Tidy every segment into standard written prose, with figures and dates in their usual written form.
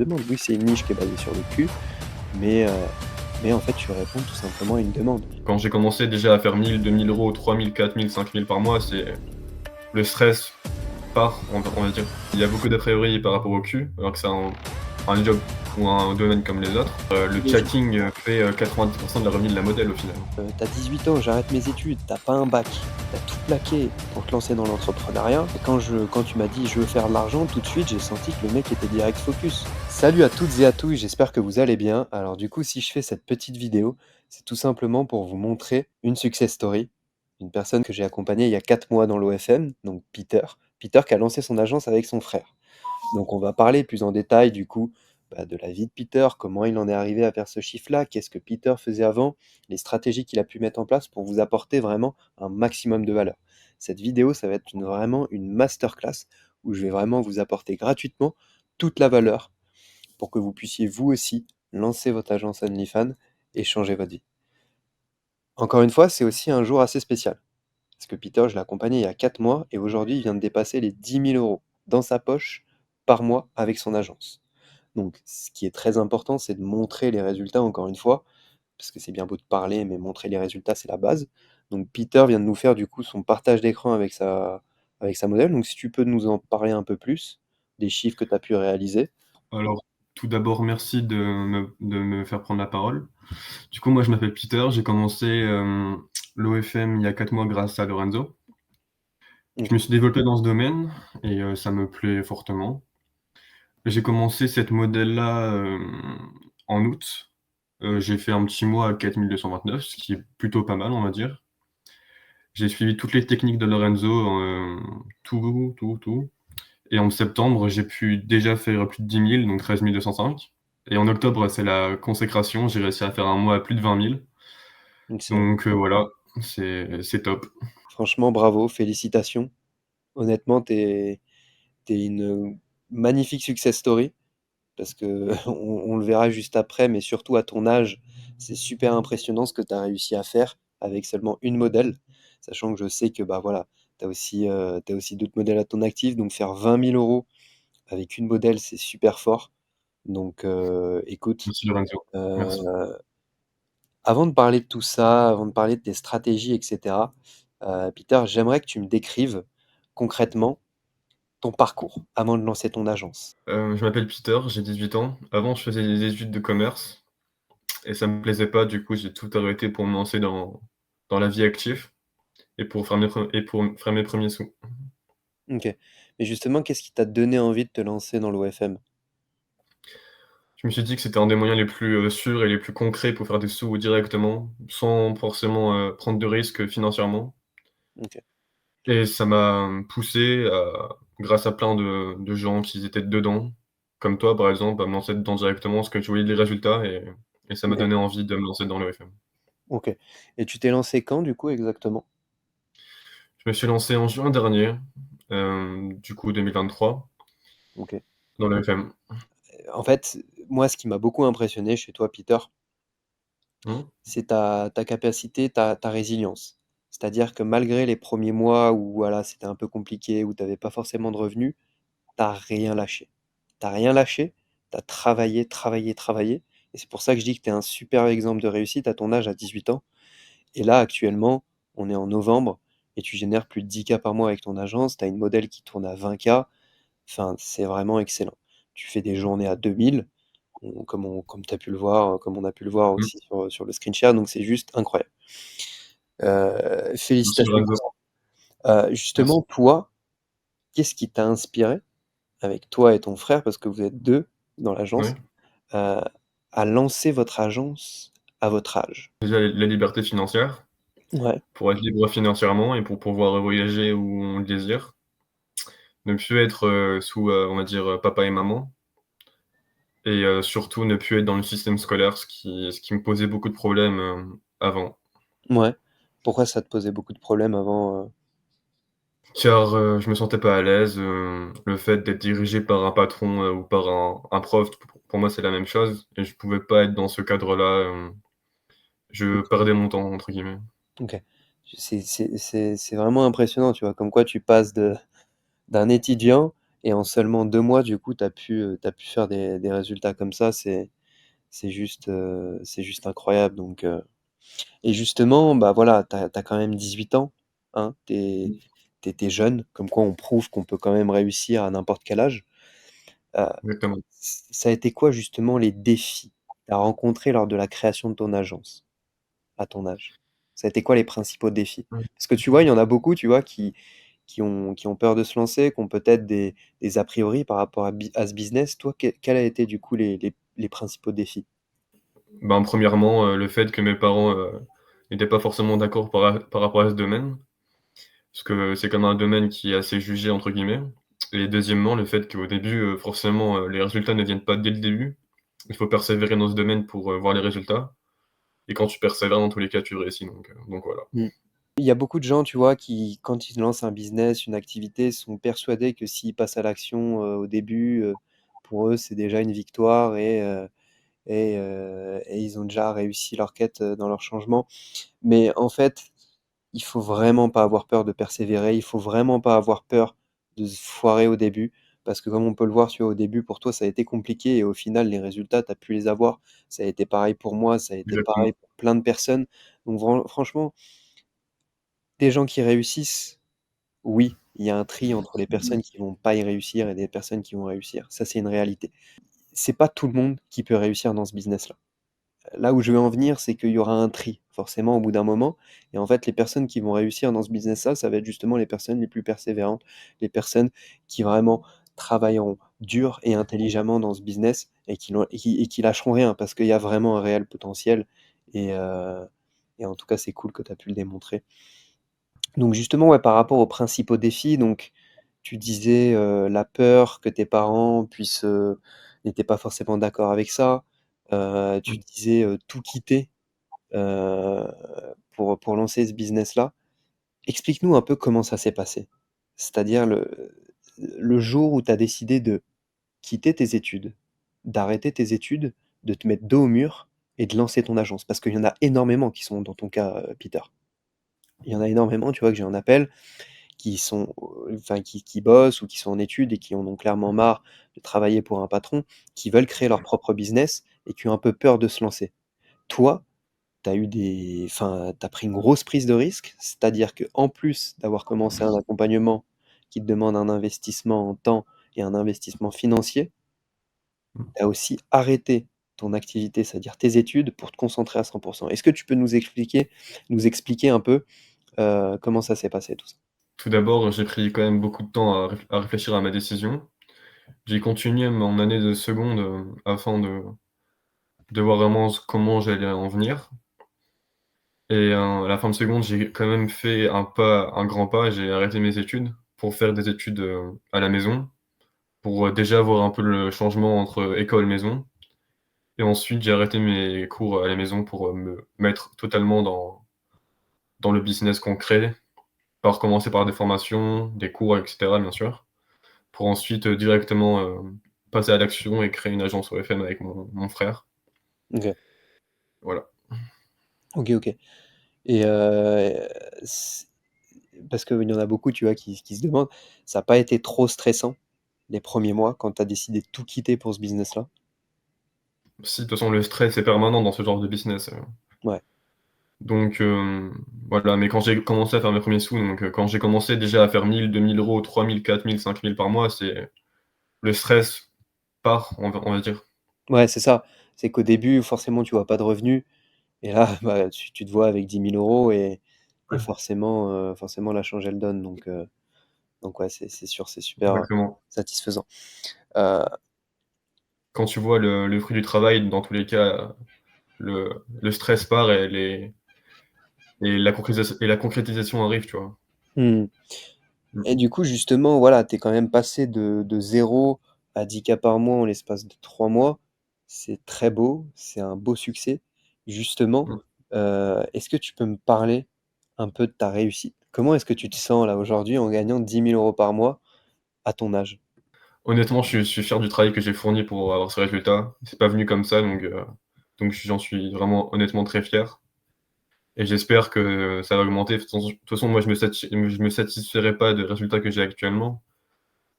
demande. Oui, c'est une niche qui est basée sur le cul, mais, en fait, tu réponds tout simplement à une demande. Quand j'ai commencé déjà à faire 1 000, 2 000 €, 3 000, 4 000, 5 000 par mois, c'est le stress part, on va dire. Il y a beaucoup d'a priori par rapport au cul, alors que c'est un job ou un domaine comme les autres. Le Logique. tchacking fait 90% de la revenu de la modèle au final. Tu 18 ans, j'arrête mes études, t'as pas un bac, t'as tout plaqué pour te lancer dans l'entrepreneuriat et quand tu m'as dit: «Je veux faire de l'argent», tout de suite, j'ai senti que le mec était direct focus. Salut à toutes et à tous, j'espère que vous allez bien. Alors du coup, si je fais cette petite vidéo, c'est tout simplement pour vous montrer une success story, une personne que j'ai accompagnée il y a 4 mois dans l'OFM, donc Peter. Peter qui a lancé son agence avec son frère. Donc on va parler plus en détail du coup de la vie de Peter, comment il en est arrivé à faire ce chiffre-là, qu'est-ce que Peter faisait avant, les stratégies qu'il a pu mettre en place pour vous apporter vraiment un maximum de valeur. Cette vidéo, ça va être vraiment une masterclass où je vais vraiment vous apporter gratuitement toute la valeur pour que vous puissiez vous aussi lancer votre agence OnlyFans et changer votre vie. Encore une fois, c'est aussi un jour assez spécial. Parce que Peter, je l'ai accompagné il y a 4 mois et aujourd'hui, il vient de dépasser les 10 000 € dans sa poche par mois avec son agence. Donc, ce qui est très important, c'est de montrer les résultats encore une fois, parce que c'est bien beau de parler, mais montrer les résultats, c'est la base. Donc, Peter vient de nous faire du coup son partage d'écran avec sa modèle. Donc, si tu peux nous en parler un peu plus, des chiffres que tu as pu réaliser. Alors, tout d'abord, merci de me faire prendre la parole. Du coup, moi, je m'appelle Peter, j'ai commencé, l'OFM il y a 4 mois grâce à Lorenzo. Je Ok, me suis développé dans ce domaine et ça me plaît fortement. J'ai commencé cette modèle-là, en août. J'ai fait un petit mois à 4 229, ce qui est plutôt pas mal, on va dire. J'ai suivi toutes les techniques de Lorenzo, tout et en septembre, j'ai pu déjà faire plus de 10 000, donc 13 205 et en octobre, c'est la consécration, j'ai réussi à faire un mois à plus de 20 000 excellent. donc voilà, c'est top. Franchement, bravo, félicitations. Honnêtement, t'es une magnifique success story. Parce que on le verra juste après, mais surtout à ton âge, c'est super impressionnant ce que tu as réussi à faire avec seulement une modèle, sachant que je sais que bah voilà, tu aussi d'autres modèles à ton actif, donc faire 20 000 € avec une modèle, c'est super fort. Donc écoute, Merci Lorenzo, merci. euh, avant de parler de tout ça, avant de parler de tes stratégies, etc., Peter, j'aimerais que tu me décrives concrètement ton parcours avant de lancer ton agence. Je m'appelle Peter, j'ai 18 ans. Avant, je faisais des études de commerce et ça me plaisait pas, du coup, j'ai tout arrêté pour me lancer dans la vie active et pour faire mes premiers sous. OK. Mais justement, qu'est-ce qui t'a donné envie de te lancer dans l'OFM? Je me suis dit que c'était un des moyens les plus, sûrs et les plus concrets pour faire des sous directement, sans forcément, prendre de risques, financièrement OK. et ça m'a, poussé à grâce à plein de gens qui étaient dedans, comme toi par exemple, à me lancer dedans directement parce que je voyais les résultats et ça m'a OK. donné envie de me lancer dans le FM. OK. Et tu t'es lancé quand du coup exactement? Je me suis lancé en juin dernier, du coup 2023, OK. dans le FM. En fait, moi, ce qui m'a beaucoup impressionné chez toi, Peter, Mmh. c'est ta capacité, ta résilience. C'est-à-dire que malgré les premiers mois où voilà, c'était un peu compliqué, où tu avais pas forcément de revenus, t'as rien lâché. T'as rien lâché, tu as travaillé, travaillé, travaillé et c'est pour ça que je dis que tu es un super exemple de réussite à ton âge, à 18 ans. Et là, actuellement, on est en novembre et tu génères plus de 10K par mois avec ton agence. Tu as une modèle qui tourne à 20K. Enfin, c'est vraiment excellent. Tu fais des journées à 2000, comme tu as pu le voir, comme on a pu le voir Mmh. aussi sur le screen share. Donc, c'est juste incroyable. Merci Félicitations pour Lorenzo, ça. merci. Justement, toi, qu'est-ce qui t'a inspiré avec toi et ton frère, parce que vous êtes deux dans Ouais. l'agence, euh, à lancer votre agence à votre âge? Déjà la liberté financière, Ouais, pour être libre financièrement et pour pouvoir voyager où on le désire. Ne plus être, sous, on va dire, papa et maman et surtout ne plus être dans le système scolaire, ce qui me posait beaucoup de problèmes, avant. ouais. Pourquoi ça te posait beaucoup de problèmes avant? Car, je me sentais pas à l'aise, le fait d'être dirigé par un patron, ou par un prof, pour moi, c'est la même chose et je pouvais pas être dans ce cadre-là, je «perdais mon temps» entre guillemets. OK. C'est vraiment impressionnant, tu vois? Comme quoi tu passes d'un étudiant et en seulement 2 mois, du coup, tu pu faire des résultats comme ça, c'est juste incroyable. Donc, et justement, bah voilà, t'as quand même 18 ans, hein, t'es jeune, comme quoi on prouve qu'on peut quand même réussir à n'importe quel âge. Euh, Exactement. Ça a été quoi justement les défis que tu as rencontrés lors de la création de ton agence, à ton âge? Ça a été quoi les principaux défis? Parce que tu vois, il y en a beaucoup, tu vois, qui ont peur de se lancer, qui ont peut-être des a priori par rapport à ce business. Toi, quel a été du coup les principaux défis? Ben, premièrement, le fait que mes parents, n'étaient pas forcément d'accord par rapport à ce domaine, parce que c'est comme un domaine qui est assez «jugé» entre guillemets et deuxièmement, le fait qu'au début, forcément, les résultats ne viennent pas dès le début. Il faut persévérer dans ce domaine pour, voir les résultats et quand tu persévères, dans tous les cas, tu réussis donc voilà. Mm. Il y a beaucoup de gens, tu vois, qui, quand ils lancent un business, une activité, sont persuadés que s'ils passent à l'action au début, pour eux, c'est déjà une victoire et ils ont déjà réussi leur quête dans leur changement. Mais en fait, il faut vraiment pas avoir peur de persévérer, il faut vraiment pas avoir peur de se foirer au début, parce que comme on peut le voir, tu vois, au début, pour toi, ça a été compliqué et au final, les résultats, tu as pu les avoir. Ça a été pareil pour moi, ça a été pareil Exactement. pour plein de personnes. Donc franchement, des gens qui réussissent, oui, il y a un tri entre les personnes qui vont pas y réussir et des personnes qui vont réussir. Ça, c'est une réalité. C'est pas tout le monde qui peut réussir dans ce business-là. Là où je veux en venir, c'est qu'il y aura un tri, forcément, au bout d'un moment. Et en fait, les personnes qui vont réussir dans ce business-là, ça va être justement les personnes les plus persévérantes, les personnes qui vraiment travailleront dur et intelligemment dans ce business et qui lâcheront rien parce qu'il y a vraiment un réel potentiel. Et, euh, et en tout cas, c'est cool que tu as pu le démontrer. Donc justement, ouais, par rapport aux principaux défis, donc tu disais la peur que tes parents n'étaient pas forcément d'accord avec ça. Tu Mmh. disais tout quitter euh, pour lancer ce business-là. Explique-nous un peu comment ça s'est passé. C'est-à-dire le jour où tu as décidé de quitter tes études, d'arrêter tes études, de te mettre dos au mur et de lancer ton agence. Parce qu'il y en a énormément qui sont dans ton cas, Peter. Il y en a énormément, tu vois, que j'ai en appel, qui sont, enfin, qui bossent ou qui sont en études et qui en ont clairement marre de travailler pour un patron, qui veulent créer leur propre business et qui ont un peu peur de se lancer. Toi, t'as pris une grosse prise de risque, c'est-à-dire que en plus d'avoir commencé un accompagnement qui te demande un investissement en temps et un investissement financier, Mmh. tu as aussi arrêté ton activité, c'est-à-dire tes études, pour te concentrer à 100%. Est-ce que tu peux nous expliquer un peu comment ça s'est passé tout ça? Tout d'abord, j'ai pris quand même beaucoup de temps à réfléchir à ma décision. J'ai continué mon année de seconde, afin de voir vraiment comment j'allais en venir et à la fin de seconde, j'ai quand même fait un grand pas, j'ai arrêté mes études pour faire des études, à la maison, pour, déjà voir un peu le changement entre école, maison et ensuite j'ai arrêté mes cours à la maison pour, me mettre totalement dans le business concret, par commencer par des formations, des cours et cetera, bien sûr, pour ensuite, directement, passer à l'action et créer une agence OFM avec mon frère. Ok, Voilà. ok, ok. Et c'est- parce qu'il y en a beaucoup, tu vois, qui se demandent, ça n'a pas été trop stressant les premiers mois quand tu as décidé de tout quitter pour ce business-là? Si, de toute façon, le stress est permanent dans ce genre de business, Ouais. donc voilà, mais quand j'ai commencé à faire mes premiers sous, donc quand j'ai commencé déjà à faire 1 000, 2 000 €, 3 000, 4 000, 5 000 par mois, c'est le stress part, on va dire. Ouais, c'est ça. C'est qu'au début, forcément, tu vois pas de revenus. Et là, bah, tu te vois avec 10 000 € et forcément, la change, elle donne. Donc ouais, c'est sûr, c'est super Exactement. satisfaisant. Euh, Quand tu vois le fruit du travail, dans tous les cas, le stress part et la concrétisation arrive, tu vois? hmm. Mmh. Et du coup, justement, voilà, tu es quand même passé de 0 à 10K par mois en l'espace de 3 mois. C'est très beau, c'est un beau succès. Justement, Mmh. est-ce que tu peux me parler un peu de ta réussite? Comment est-ce que tu te sens là aujourd'hui en gagnant 10 000 € par mois à ton âge? Honnêtement, je suis fier du travail que j'ai fourni pour avoir ce résultat. C'est pas venu comme ça, donc j'en suis vraiment honnêtement très fier et j'espère que ça va augmenter. De toute façon, moi, je me satisferai pas des résultats que j'ai actuellement.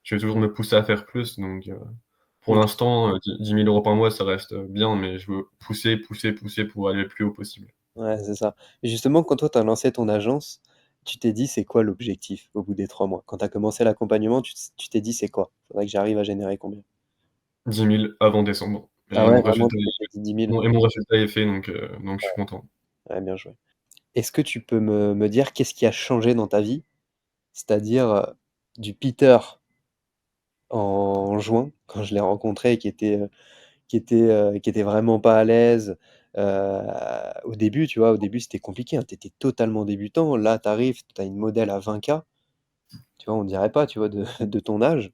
je vais toujours me pousser à faire plus donc pour OK. l'instant, 10 000 € par mois, ça reste, bien, mais je veux pousser, pousser, pousser pour aller le plus haut possible. Ouais, c'est ça. Et justement, quand toi, tu as lancé ton agence, tu t'es dit: «C'est quoi l'objectif au bout des 3 mois?» Quand tu as commencé l'accompagnement, tu t'es dit: «C'est quoi? Faudrait que j'arrive à générer combien?» 10 000 avant décembre Ah et ouais, mon vraiment, résultat tu t'étais dit 10 000? mon résultat est fait donc je suis content. Ouais, bien joué. Est-ce que tu peux me dire qu'est-ce qui a changé dans ta vie? C'est-à-dire, du Peter en juin, quand je l'ai rencontré et qui était vraiment pas à l'aise, au début, tu vois? Au début, c'était compliqué, hein, tu étais totalement débutant. Là, tu arrives, tu as une modèle à 20 K, tu vois? On dirait pas, tu vois, de de ton âge.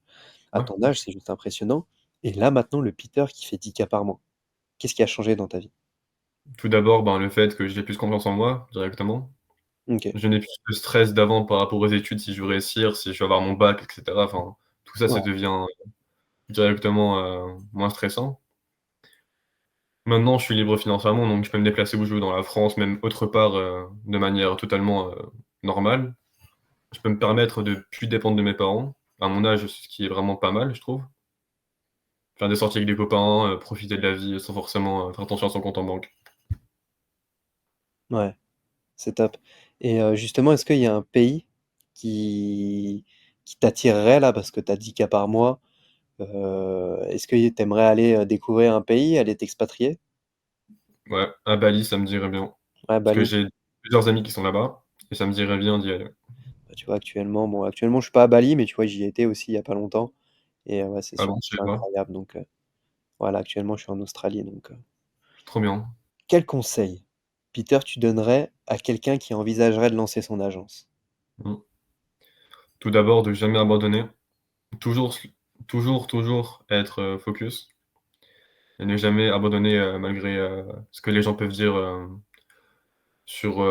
À Ouais. ton âge, c'est juste impressionnant et là, maintenant, le Peter qui fait 10 K par mois. Qu'est-ce qui a changé dans ta vie? Tout d'abord, ben, le fait que j'ai plus confiance en moi, directement. OK, Je n'ai plus le stress d'avant par rapport aux études, si je veux réussir, si je veux avoir mon bac et cetera. Enfin, tout ça, ça ouais, devient directement, moins stressant. Maintenant, je suis libre financièrement, donc je peux me déplacer où je veux dans la France, même autre part, de manière totalement, normale. Je peux me permettre de plus dépendre de mes parents, à mon âge, ce qui est vraiment pas mal, je trouve. Faire des sorties avec des copains, profiter de la vie sans forcément, faire attention à son compte en banque. ouais, c'est top et justement, est-ce qu'il y a un pays qui qui t'attirerait là? Parce que tu as 10 K par mois, est-ce que tu aimerais aller, découvrir un pays, aller t'expatrier? Ouais, à Bali, ça me dirait bien. Ouais, Parce que Bali. j'ai plusieurs amis qui sont là-bas et ça me dirait bien d'y aller. Bah, tu vois, actuellement, je suis pas à Bali, mais tu vois, j'y étais aussi il y a pas longtemps et ouais, c'est Ah bon? Je super savais pas. incroyable donc voilà, actuellement, je suis en Australie donc Trop bien. quel conseil, Peter, tu donnerais à quelqu'un qui envisagerait de lancer son agence? Mmh. Tout d'abord, de jamais abandonner, toujours s toujours être, focus et ne jamais abandonner, malgré, ce que les gens peuvent dire, sur,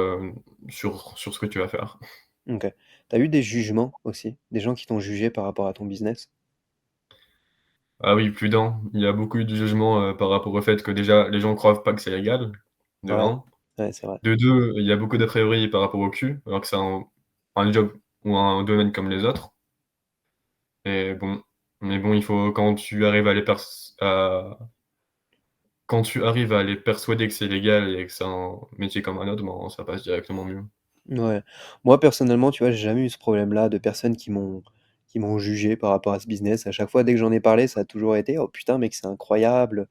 sur ce que tu vas faire. OK. Tu as eu des jugements aussi? Des gens qui t'ont jugé par rapport à ton business? Ah oui, plus d'un. Il y a beaucoup eu de jugements, par rapport au fait que déjà les gens croient pas que c'est légal, de Ouais, 1. ouais, c'est vrai. De 2, il y a beaucoup d'a priori par rapport au cul, alors que c'est un job ou un domaine comme les autres et bon, mais bon, il faut quand tu arrives à les persuader que c'est légal et que c'est un métier comme un autre, ben, ça passe directement mieux. Ouais. Moi, personnellement, tu vois, j'ai jamais eu ce problème-là de personnes qui m'ont jugé par rapport à ce business. À chaque fois, dès que j'en ai parlé, ça a toujours été: «Oh putain, mec, c'est incroyable,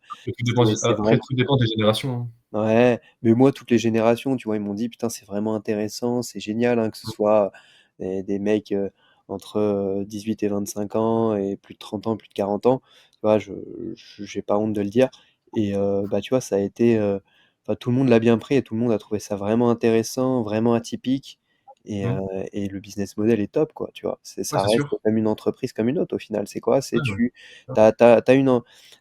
c'est Après vraiment». tout dépend des générations, hein. Ouais, mais moi, toutes les générations, tu vois, ils m'ont dit: «Putain, c'est vraiment intéressant, c'est génial», hein, que ce Mmh, soit, des mecs, entre, 18 et 25 ans et plus de 30 ans, plus de 40 ans. Tu vois, je j'ai pas honte de le dire et bah, tu vois, ça a été, enfin, tout le monde l'a bien pris et tout le monde a trouvé ça vraiment intéressant, vraiment atypique et mmh. le business model est top, quoi, tu vois? Ouais, Ça c'est reste sûr. comme une entreprise comme une autre, au final. C'est quoi? C'est Ouais, ouais. tu tu as une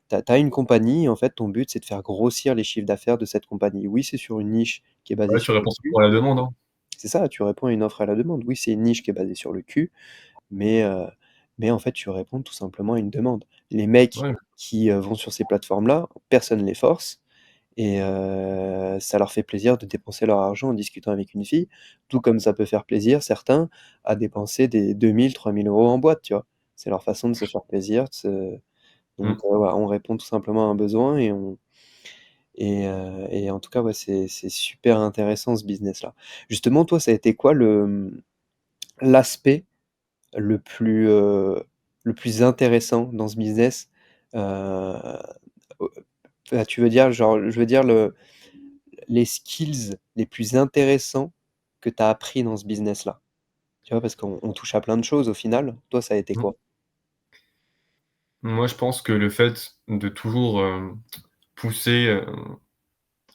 tu as une compagnie, en fait, ton but, c'est de faire grossir les chiffres d'affaires de cette compagnie. Oui, c'est sur une niche qui est basée Ouais, tu sur le réponds cul. surtout à la demande, hein. C'est ça, tu réponds à une offre et à la demande. Oui, c'est une niche qui est basée sur le cul, mais en fait, tu réponds tout simplement à une demande. Les mecs Ouais, qui, vont sur ces plateformes-là, personne les force et ça leur fait plaisir de dépenser leur argent en discutant avec une fille, tout comme ça peut faire plaisir, certains, à dépenser des 2 000-3 000 € en boîte, tu vois? C'est leur façon de se faire plaisir, de se donc mmh. voilà, on répond tout simplement à un besoin et en tout cas, ouais, c'est super intéressant ce business-là. Justement, toi, ça a été quoi l'aspect le plus, le plus intéressant dans ce business? Heu, au tu veux dire, genre, je veux dire les skills les plus intéressants que tu as appris dans ce business-là? Tu vois? Parce qu'on touche à plein de choses au final. Toi, ça a été Mmh. quoi? Moi, je pense que le fait de toujours, pousser,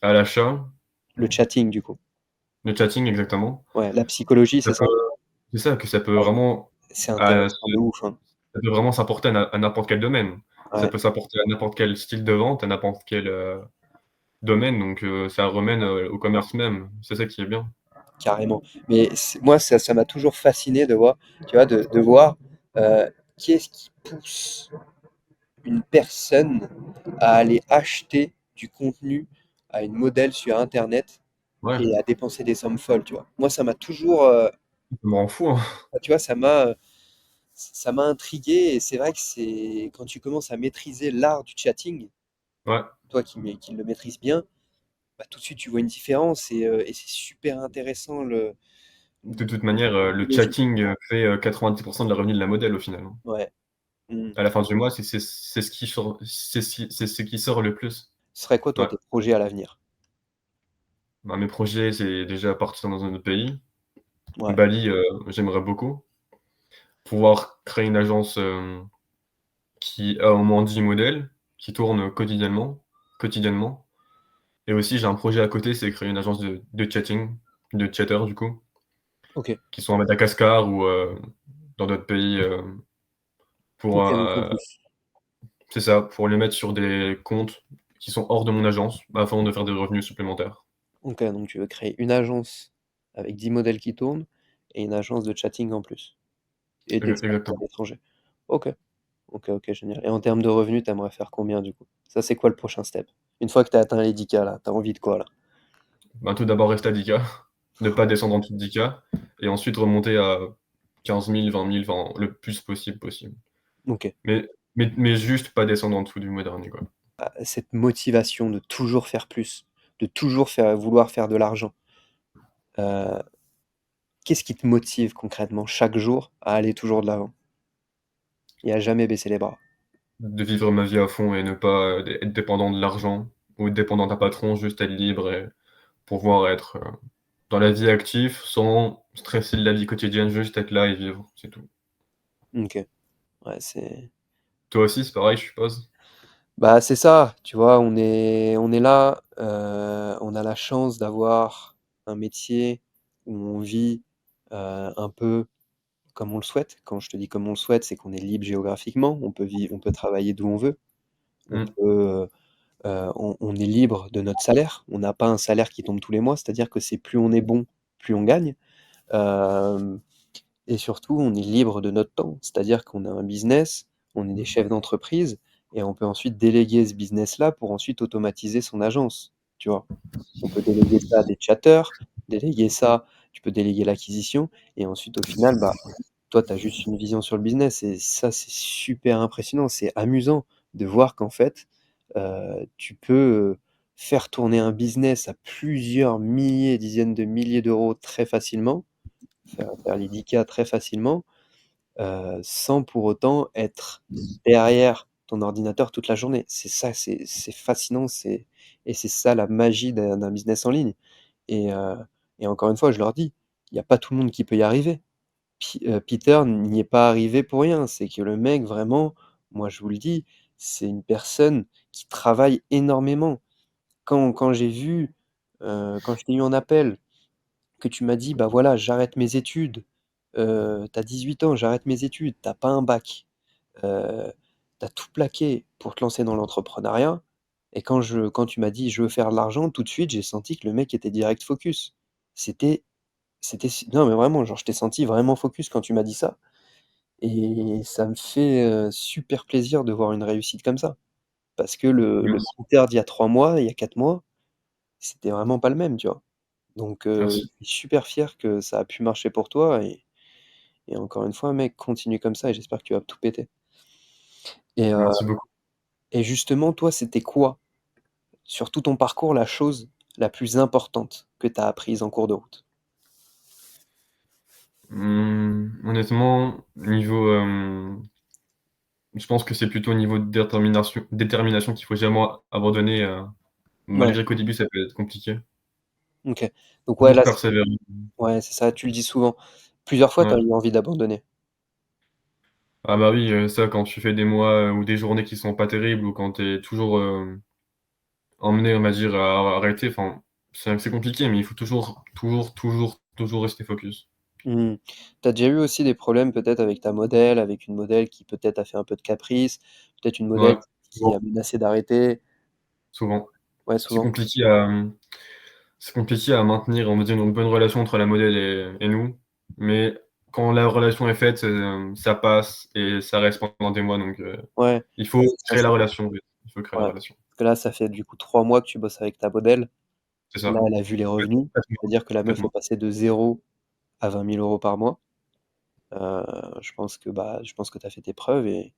à l'achat, Le chatting, du coup? le chatting exactement, Ouais, la psychologie, ça c'est ça? peut c'est ça, que ça peut Ah ouais, vraiment, c'est à intéressant de ouf, hein. ça peut vraiment s'apporter à n'importe quel domaine. Ça Ouais, peut s'apporter à n'importe quel style de vente, à n'importe quel, domaine donc ça remène, au commerce même. C'est ça qui est bien. carrément. Mais moi, ça m'a toujours fasciné de voir, tu vois, de voir qu'est-ce qui pousse une personne à aller acheter du contenu à une modèle sur Internet Ouais, et à dépenser des sommes folles, tu vois. Moi, ça m'a toujours, ça me rend fou, hein. tu vois, ça m'a, ça m'a intrigué et c'est vrai que c'est quand tu commences à maîtriser l'art du chatting, Ouais. toi qui le maîtrises bien, bah, tout de suite tu vois une différence et c'est super intéressant De toute manière, la le logique. chatting, fait, 90 de la revenu de la modèle au final, hein. Ouais. Mmh. À la fin du mois, c'est ce qui sort c'est ce qui sort le plus. Ce serait quoi toi Ouais. tes projets à l'avenir? Bah, mes projets, c'est déjà partir dans un autre pays. Ouais, Bali, j'aimerais beaucoup. Pouvoir créer une agence, qui a au moins 10 modèles, qui tourne quotidiennement et aussi j'ai un projet à côté, c'est créer une agence de chatting, de chatteurs du coup, OK. qui sont à Madagascar ou, dans d'autres pays, pour, OK, donc en plus. c'est ça, pour les mettre sur des comptes qui sont hors de mon agence, afin de faire des revenus supplémentaires. OK, donc tu veux créer une agence avec 10 modèles qui tournent et une agence de chatting en plus et t'exporter à Exactement. l'étranger. OK. OK, OK, génial et en termes de revenus, tu aimerais faire combien du coup? Ça, c'est quoi le prochain step? Une fois que tu as atteint les 10 K là, tu as envie de quoi là? Bah, tout d'abord rester à 10 K, ne pas descendre en dessous de 10 K et ensuite remonter à 15 000, 20 000, enfin le plus possible. OK. Mais juste pas descendre en dessous du mois dernier, quoi. Ah, cette motivation de toujours faire plus, de toujours vouloir faire de l'argent, heu, qu'est-ce qui te motive concrètement chaque jour à aller toujours de l'avant et à jamais baisser les bras? De vivre ma vie à fond et ne pas, être dépendant de l'argent ou dépendant d'un patron, juste être libre et pouvoir être, dans la vie actif sans stresser de la vie quotidienne, juste être là et vivre, c'est tout. OK. Ouais, c'est Toi aussi, c'est pareil, je suppose? bah, c'est ça, tu vois? On est là, on a la chance d'avoir un métier où on vit, un peu comme on le souhaite. Quand je te dis comme on le souhaite, c'est qu'on est libre géographiquement, on peut travailler d'où on veut, on Mmh, peut, on est libre de notre salaire. On n'a pas un salaire qui tombe tous les mois, c'est-à-dire que c'est plus on est bon, plus on gagne. Hem Et surtout, on est libre de notre temps. C'est-à-dire qu'on a un business, on est des chefs d'entreprise et on peut ensuite déléguer ce business-là pour ensuite automatiser son agence, tu vois? On peut déléguer ça à des chatteurs, déléguer ça tu peux déléguer l'acquisition et ensuite au final, bah, toi, tu as juste une vision sur le business et ça, c'est super impressionnant. C'est amusant de voir qu'en fait, tu peux, faire tourner un business à plusieurs milliers, dizaines de milliers d'euros très facilement, faire les 10 K très facilement, sans pour autant être derrière ton ordinateur toute la journée. C'est ça, c'est fascinant, c'est ça la magie d'un business en ligne et heu et encore une fois, je leur dis: «Il y a pas tout le monde qui peut y arriver». Peter n'y est pas arrivé pour rien. C'est que le mec vraiment, moi je vous le dis, c'est une personne qui travaille énormément. Quand j'ai vu, quand je t'ai eu en appel, que tu m'as dit: «Bah, voilà, j'arrête mes études». Tu as 18 ans, j'arrête mes études, tu as pas un bac, heu, tu as tout plaqué pour te lancer dans l'entrepreneuriat et quand tu m'as dit: «Je veux faire de l'argent», tout de suite, j'ai senti que le mec était direct focus. C'était non, mais vraiment, genre, je t'ai senti vraiment focus quand tu m'as dit ça et ça me fait, super plaisir de voir une réussite comme ça. Parce que le merci, Peter d'il y a 3 mois, il y a 4 mois, c'était vraiment pas le même, tu vois? Donc merci, je suis super fier que ça a pu marcher pour toi et encore une fois, mec, continue comme ça et j'espère que tu vas tout péter. Et merci beaucoup. justement, toi, c'était quoi, sur tout ton parcours, la chose la plus importante que tu as apprise en cours de route? Honnêtement, niveau, je pense que c'est plutôt au niveau de détermination qu'il faut jamais abandonner, Ouais, malgré qu'au début ça peut être compliqué. OK. Donc ouais, Toujours là, persévérer. ouais, c'est ça, tu le dis souvent. Plusieurs fois, tu Ouais. as eu envie d'abandonner. Ah bah oui, ça quand tu fais des mois, ou des journées qui sont pas terribles ou quand tu es toujours, emmené, on va dire, à arrêter, enfin, c'est compliqué, mais il faut toujours rester focus. Mmh. Tu as déjà eu aussi des problèmes peut-être avec ta modèle, avec une modèle qui peut-être a fait un peu de caprice, peut-être une modèle Ouais, qui a souvent, menacé d'arrêter? souvent. Ouais, C'est souvent? compliqué à, c'est compliqué à maintenir, on va dire, une bonne relation entre la modèle et nous, mais quand la relation est faite, ça passe et ça reste pendant des mois, donc Ouais, il faut bah, c'est ça, créer la relation, en fait. Il faut créer la ouais. relation. Parce que là, ça fait du coup 3 mois que tu bosses avec ta modèle. C'est Là, ça. elle a vu les Ouais, revenus, 4 mois, c'est-à-dire que la 4 meuf est mois. passée de 0 à 20 000 € par mois. Je pense que tu as fait tes preuves et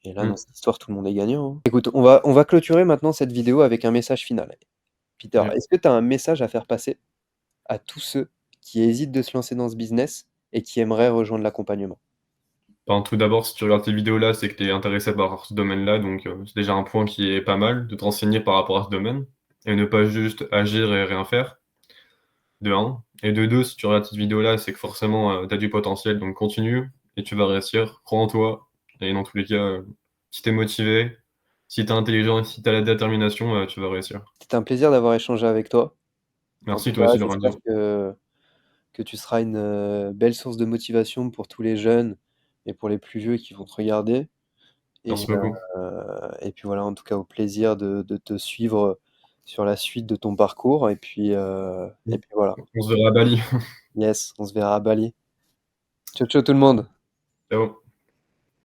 là, dans Mmh. cette histoire, tout le monde est gagnant, hein. Écoute, on va clôturer maintenant cette vidéo avec un message final. Peter, OK. est-ce que tu as un message à faire passer à tous ceux qui hésitent de se lancer dans ce business et qui aimeraient rejoindre l'accompagnement? Ben, tout d'abord, si tu regardes ces vidéos-là, c'est que tu es intéressé par ce domaine-là, donc c'est déjà un point qui est pas mal, de te renseigner par rapport à ce domaine et ne pas juste agir et rien faire, de 1 et de 2, si tu regardes cette vidéo-là, c'est que forcément, tu as du potentiel, donc continue et tu vas réussir. Crois en toi et dans tous les cas, si tu es motivé, si tu es intelligent et si tu as la détermination, tu vas réussir. C'était un plaisir d'avoir échangé avec toi. En tout Merci toi cas, aussi, j'espère Lorenzo. que tu seras une, belle source de motivation pour tous les jeunes et pour les plus vieux qui vont te regarder Merci et beaucoup. et puis voilà, en tout cas, au plaisir de te suivre sur la suite de ton parcours et puis voilà. On se verra à Bali. Yes, on se verra à Bali. Ciao, ciao tout le monde. Ciao.